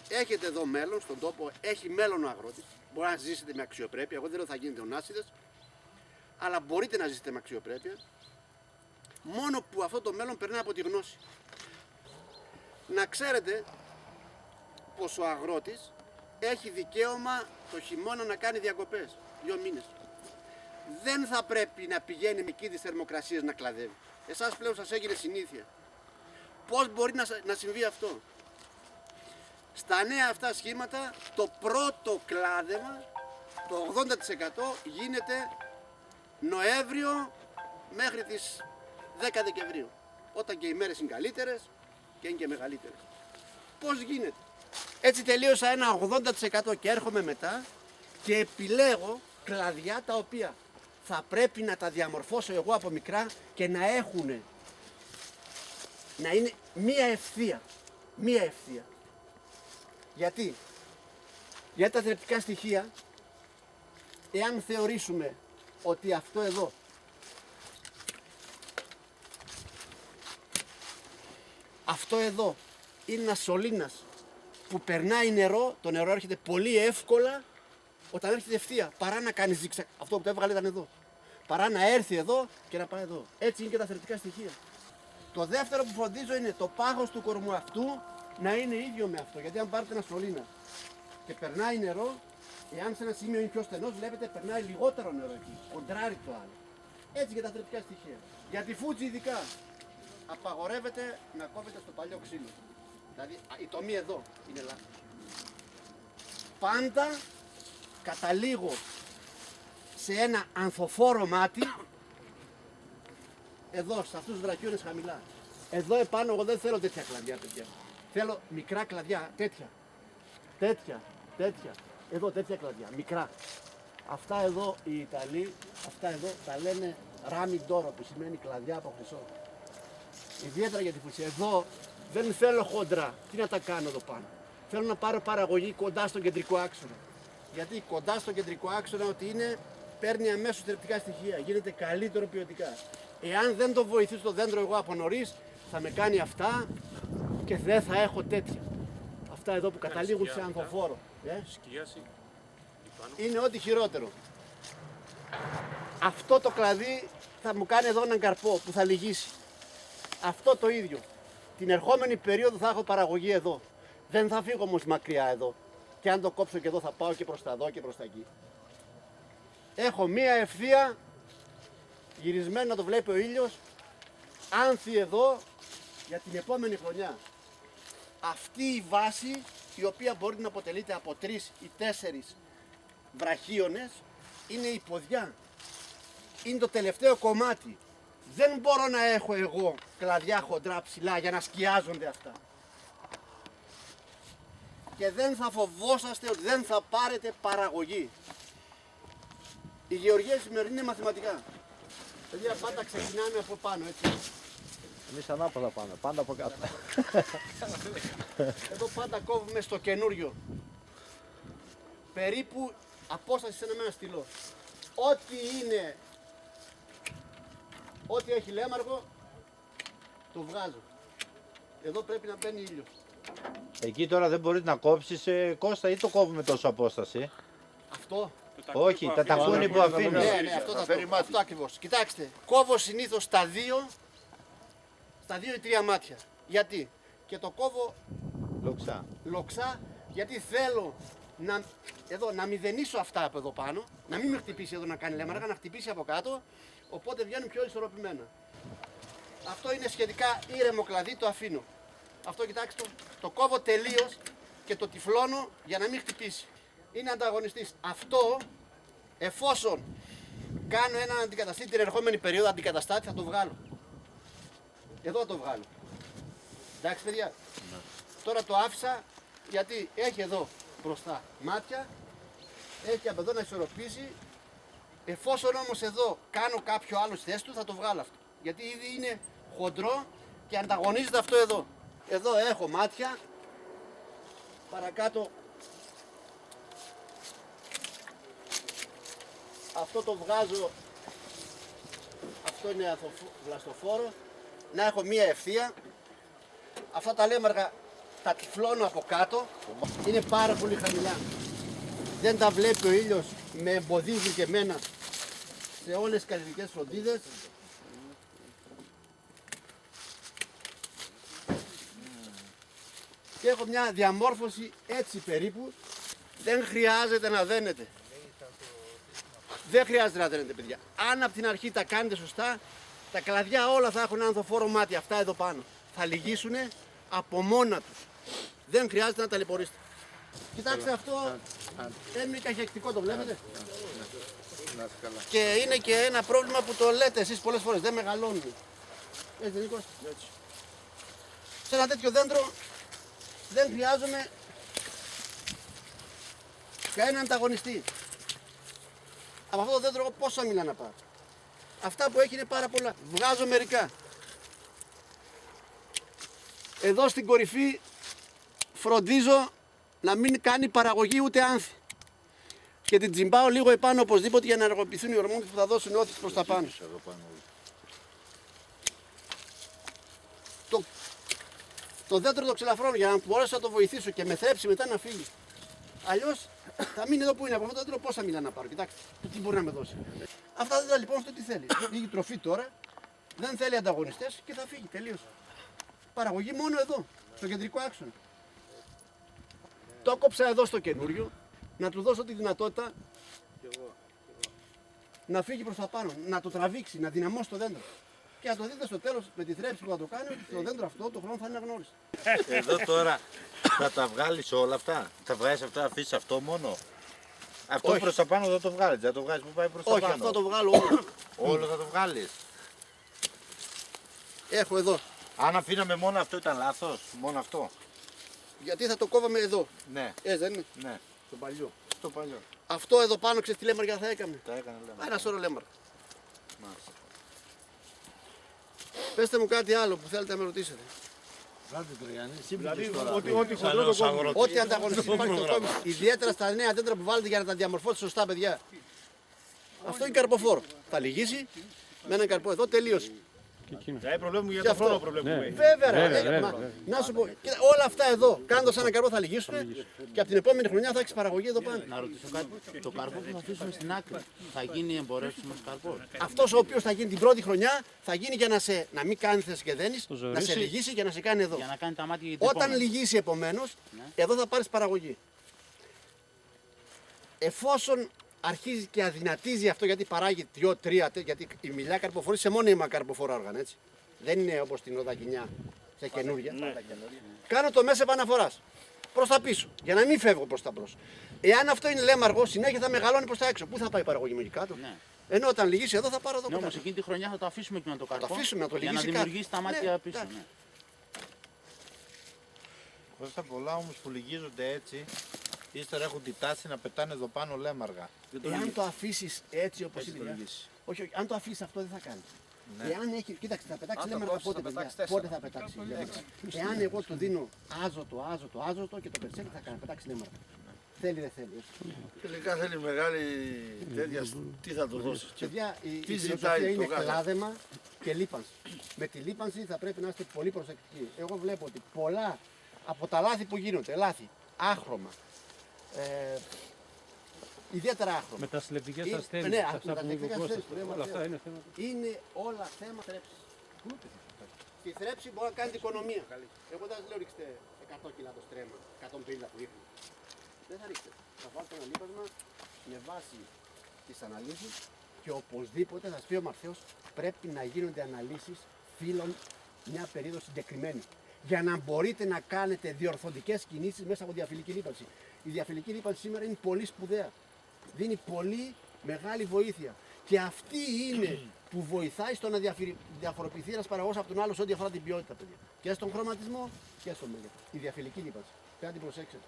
έχετε εδώ μέλλον, στον τόπο έχει μέλλον ο αγρότης. Μπορεί να ζήσετε με αξιοπρέπεια. Εγώ δεν λέω θα γίνετε ονάσιδες, αλλά μπορείτε να ζήσετε με αξιοπρέπεια. Μόνο που αυτό το μέλλον περνάει από τη γνώση. Να ξέρετε πως ο αγρότης έχει δικαίωμα το χειμώνα να κάνει διακοπές, 2 μήνες. Δεν θα πρέπει να πηγαίνει με εκεί τις θερμοκρασίες να κλαδεύει. Εσάς πλέον σας έγινε συνήθεια. Πώς μπορεί να συμβεί αυτό? Στα νέα αυτά σχήματα το πρώτο κλάδεμα, το 80% γίνεται Νοέμβριο μέχρι τις 10 Δεκεμβρίου. Όταν και οι μέρες είναι καλύτερες και είναι και μεγαλύτερες. Πώς γίνεται? Έτσι τελείωσα ένα 80% και έρχομαι μετά και επιλέγω κλαδιά τα οποία θα πρέπει να τα διαμορφώσω εγώ από μικρά και να έχουν, να είναι μία ευθεία. Μία ευθεία. Γιατί? Γιατί τα θρεπτικά στοιχεία, εάν θεωρήσουμε ότι αυτό εδώ είναι ένας σωλήνας που περνάει νερό, το νερό έρχεται πολύ εύκολα όταν έρχεται ευθεία, παρά να κάνει ζύξα. Αυτό που το έβγαλε ήταν εδώ. Παρά να έρθει εδώ και να πάει εδώ. Έτσι είναι και τα θρεπτικά στοιχεία. Το δεύτερο που φροντίζω είναι το πάχος του κορμού αυτού να είναι ίδιο με αυτό. Γιατί αν πάρετε ένα σωλήνα και περνάει νερό, εάν σε ένα σημείο είναι πιο στενός, βλέπετε περνάει λιγότερο νερό εκεί. Κοντράρει το άλλο. Έτσι και τα θρεπτικά στοιχεία. Για τη φούτση ειδικά απαγορεύεται να κόβετε στο παλιό ξύλο. Δηλαδή η τομή εδώ είναι λάθος. Πάντα καταλήγω σε ένα ανθοφόρο μάτι, εδώ, σε αυτούς τους βραχιώνες χαμηλά. Εδώ επάνω εγώ δεν θέλω τέτοια κλαδιά, παιδιά. Θέλω μικρά κλαδιά, τέτοια. Εδώ τέτοια κλαδιά, μικρά. Αυτά εδώ οι Ιταλοί, αυτά εδώ τα λένε ράμι ντόρο, που σημαίνει κλαδιά από χρυσό. Ιδιαίτερα για τη φούση. Εδώ δεν θέλω χοντρά. Τι να τα κάνω εδώ πάνω? Θέλω να πάρω παραγωγή κοντά στον κεντρικό άξονα. Γιατί κοντά στον κεντρικό άξονα ότι είναι, παίρνει αμέσως θρεπτικά στοιχεία, γίνεται καλύτερο ποιοτικά. Εάν δεν το βοηθήσω το δέντρο εγώ από νωρίς, θα με κάνει αυτά και δεν θα έχω τέτοια. Αυτά εδώ που καταλήγουν σε ανθοφόρο. Σκίαση. Είναι ό,τι χειρότερο. Αυτό το κλαδί θα μου κάνει εδώ έναν καρπό που θα λυγίσει. Αυτό το ίδιο. Την ερχόμενη περίοδο θα έχω παραγωγή εδώ. Δεν θα φύγω όμως μακριά εδώ. Και αν το κόψω και εδώ θα πάω και προς τα εδώ και προς τα εκεί. Έχω μία ευθεία γυρισμένο να το βλέπει ο ήλιος, άνθη εδώ για την επόμενη χρονιά. Αυτή η βάση, η οποία μπορεί να αποτελείται από 3 ή 4 βραχίονες, είναι η ποδιά. Είναι το τελευταίο κομμάτι. Δεν μπορώ να έχω εγώ κλαδιά χοντρά ψηλά για να σκιάζονται αυτά. Και δεν θα φοβόσαστε ότι δεν θα πάρετε παραγωγή. Η γεωργία σημερινή είναι μαθηματικά. Παιδιά, πάντα ξεκινάμε από πάνω, έτσι. Εμείς ανάποδα πάμε, πάντα από κάτω. Εδώ πάντα κόβουμε στο καινούριο. Περίπου απόσταση σε ένα στυλό. Ό,τι είναι, ό,τι έχει λέμαργο, το βγάζω. Εδώ πρέπει να μπαίνει ήλιος. Εκεί τώρα δεν μπορείς να κόψεις, Κώστα, ή το κόβουμε τόσο απόσταση? Αυτό. Όχι, τα τακούνι που αφήνω. Ναι, αυτό ακριβώς. Κοιτάξτε, κόβω συνήθως στα 2 ή 3 μάτια. Γιατί? Και το κόβω λοξά, γιατί θέλω να μηδενίσω αυτά από εδώ πάνω, να μην με χτυπήσει εδώ να κάνει λέμαργα, να χτυπήσει από κάτω, οπότε βγαίνουν πιο ισορροπημένα. Αυτό είναι σχετικά ήρεμο κλαδί, το αφήνω. Αυτό κοιτάξτε, το κόβω τελείως και το τυφλώνω για να μην χτυπήσει. Είναι ανταγωνιστής. Αυτό, εφόσον κάνω έναν αντικαταστήτη την ερχόμενη περίοδο, αντικαταστάτη, θα το βγάλω. Εδώ το βγάλω. Εντάξει, παιδιά. Τώρα το άφησα γιατί έχει εδώ μπροστά μάτια, έχει από εδώ να ισορροπήσει. Εφόσον όμως εδώ κάνω κάποιο άλλο στη θέση του, θα το βγάλω αυτό. Γιατί ήδη είναι χοντρό και ανταγωνίζεται αυτό εδώ. Εδώ έχω μάτια, παρακάτω αυτό το βγάζω, αυτό είναι βλαστοφόρο, να έχω μία ευθεία. Αυτά τα λέμαργα τα τυφλώνω από κάτω, είναι πάρα πολύ χαμηλά. Δεν τα βλέπει ο ήλιος, με εμποδίζει και εμένα σε όλες τις καλλιτικές φροντίδες. Και έχω μια διαμόρφωση έτσι περίπου. Δεν χρειάζεται να δένετε. Δεν χρειάζεται να δένετε, παιδιά. Αν από την αρχή τα κάνετε σωστά, τα κλαδιά όλα θα έχουν ανθοφόρο μάτι. Αυτά εδώ πάνω θα λυγίσουν από μόνα τους. Δεν χρειάζεται να ταλαιπωρήσετε. Κοιτάξτε, αυτό έμεινε καχεκτικό, το βλέπετε. Και είναι και ένα πρόβλημα που το λέτε εσείς πολλές φορές. Δεν μεγαλώνουν. Έτσι δεν είναι, Κώστα? Έτσι. Σε ένα τέτοιο δέντρο δεν χρειάζομαι κανέναν ανταγωνιστή. Από αυτό το δέντρο εγώ πόσα μήλα να πάρω. Αυτά που έχει είναι πάρα πολλά. Βγάζω μερικά. Εδώ στην κορυφή φροντίζω να μην κάνει παραγωγή ούτε άνθη. Και την τζιμπάω λίγο επάνω οπωσδήποτε για να ενεργοποιηθούν οι ορμόνες που θα δώσουν όθηση προς τα πάνω. Το δέντρο το ξελαφρώνω για να μπορέσω να το βοηθήσω και με θρέψει μετά να φύγει. Αλλιώς θα μείνει εδώ που είναι. Από αυτό το δέντρο πόσα μήλα να πάρω. Κοιτάξτε, τι μπορεί να με δώσει. Αυτά τα δέντρα λοιπόν αυτό τι θέλει. Λίγη τροφή τώρα, δεν θέλει ανταγωνιστές και θα φύγει τελείως. Παραγωγή μόνο εδώ, στο κεντρικό άξονα. Το κόψα εδώ στο καινούριο, να του δώσω τη δυνατότητα να φύγει προς τα πάνω, να το τραβήξει, να δυναμώσει το δέντρο. Και να το δείτε στο τέλος με τη θρέψη που θα το κάνει, ότι το δέντρο αυτό το χρόνο θα είναι αγνώριστο. Εδώ τώρα θα τα βγάλεις όλα αυτά. Θα βγάλεις αυτά, αφήσεις αυτό μόνο. Αυτό Όχι. προς τα πάνω δεν το βγάλεις. Δεν το βγάλεις που πάει προς τα Όχι, πάνω. αυτό το βγάλω όλο. Όλο θα το βγάλεις. Έχω εδώ. Αν αφήναμε μόνο αυτό ήταν λάθος. Μόνο αυτό. Γιατί θα το κόβαμε εδώ. Ναι, Δεν είναι. ναι. Το παλιό. Στο παλιό. Αυτό εδώ πάνω ξέρεις τι λέμαργα θα έκαμε. Τα έκανε λέμε. Ένα σώρο λέμαργα. Μάλιστα. Πέστε μου κάτι άλλο που θέλετε να με ρωτήσετε. Δηλαδή, ό,τι χοντρό το κόβουμε. Ό,τι ανταγωνιστή υπάρχει το κόβεις. Ιδιαίτερα στα νέα δέντρα που βάλετε για να τα διαμορφώσετε σωστά, παιδιά. Αυτό είναι καρποφόρο. Θα λυγίσει με έναν καρπό εδώ, τελείωσε. Δηλαδή, προβλέπουμε για Και τον αυτό. χρόνο προβλέπουμε. Βέβαια, ρε. Να σου πω, κοίτα, όλα αυτά εδώ κάνοντας έναν καρπό θα λυγίσουν και από την επόμενη χρονιά θα έχεις παραγωγή εδώ πάνω. Να ρωτήσω κάτι. Το καρπό που θα αφήσουμε στην άκρη θα γίνει εμπορεύσιμος καρπός. Αυτός ο οποίος θα γίνει την πρώτη χρονιά θα γίνει για να μην κάθεσαι και δένεις, να σε λυγίσει και να σε κάνει εδώ. Για να κάνει τα μάτια για την Όταν επόμενη. λυγίσει επομένως, εδώ θα πάρεις παραγωγή. Εφόσον αρχίζει και αδυνατίζει αυτό γιατί παράγει 2-3, γιατί η μιλιά καρποφορεί σε μόνιμα καρποφορά όργανα, έτσι. Δεν είναι όπως την οδακινιά σε καινούργια. Κάνω το μέσα επαναφοράς. Προς τα πίσω, για να μην φεύγω προς τα μπρος. Εάν αυτό είναι λέμαργο, συνέχεια θα μεγαλώνει προς τα έξω. Πού θα πάει η παραγωγή μου εκεί κάτω. Ναι. Ενώ όταν λυγίσει εδώ θα πάρω εδώ Ναι, κάτω. όμως εκείνη τη χρονιά θα το αφήσουμε και με το καρπό. το αφήσουμε να το για να λυγίσει κάτω. δημιουργήσει τα μάτια Ναι, πίσω. εντάξει. Ναι. Κώστα, πολλά όμως που λυγίζονται έτσι, ύστερα έχουν τη τάση να πετάνε εδώ πάνω λέμαργα. Εάν το αφήσεις έτσι όπως είναι. Όχι, αν το αφήσεις αυτό δεν θα κάνει. Εάν έχει, κοίταξε, θα πετάξει λέμαργα πότε, παιδιά, πότε θα πετάξει. Εάν εγώ του δίνω άζωτο και το περσέκι θα κάνει, πετάξει λέμαργα. Θέλει, δεν θέλει. Τελικά θέλει μεγάλη τέτοια. Τι θα του δώσει. Παιδιά, η Τι φιλοσοφία ζητάει είναι το κάθε. κλάδεμα και λίπανση. Με τη λίπανση θα πρέπει να είστε πολύ προσεκτικοί. Εγώ βλέπω ότι πολλά από τα λάθη που γίνονται, άχρωμα, ιδιαίτερα άχρωμα. Με τα συλλεπτικές Ναι, ασθένειες, με αυτά τα που είπε ο συλλεπτικές Κώστας, ασθένειες που λέμε, όλα αυτά είναι θέματα. Είναι όλα θέμα θρέψης. Τη θρέψη μπορεί να κάνει την οικονομία. Εγώ δεν σας λέω ρίξτε 100 κιλά το στρέμμα, 150 που ρίχνει. Δεν θα ρίξετε. Θα βάλετε ένα λίπασμα με βάση τις αναλύσεις και οπωσδήποτε θα σας πει ο Μαρθέος πρέπει να γίνονται αναλύσεις φύλων μια περίοδο συγκεκριμένη. Για να μπορείτε να κάνετε διορθωτικές κινήσεις μέσα από διαφυλική λίπανση. Η διαφυλική λίπανση σήμερα είναι πολύ σπουδαία. Δίνει πολύ μεγάλη βοήθεια. Και αυτή είναι που βοηθάει στο να διαφοροποιηθεί ένας παραγωγός από τον άλλο σε ό,τι αφορά την ποιότητα, παιδιά. Και στον χρωματισμό και στο μέγεθος. Η διαφυλική λίπανση. Πρέπει να την προσέξετε.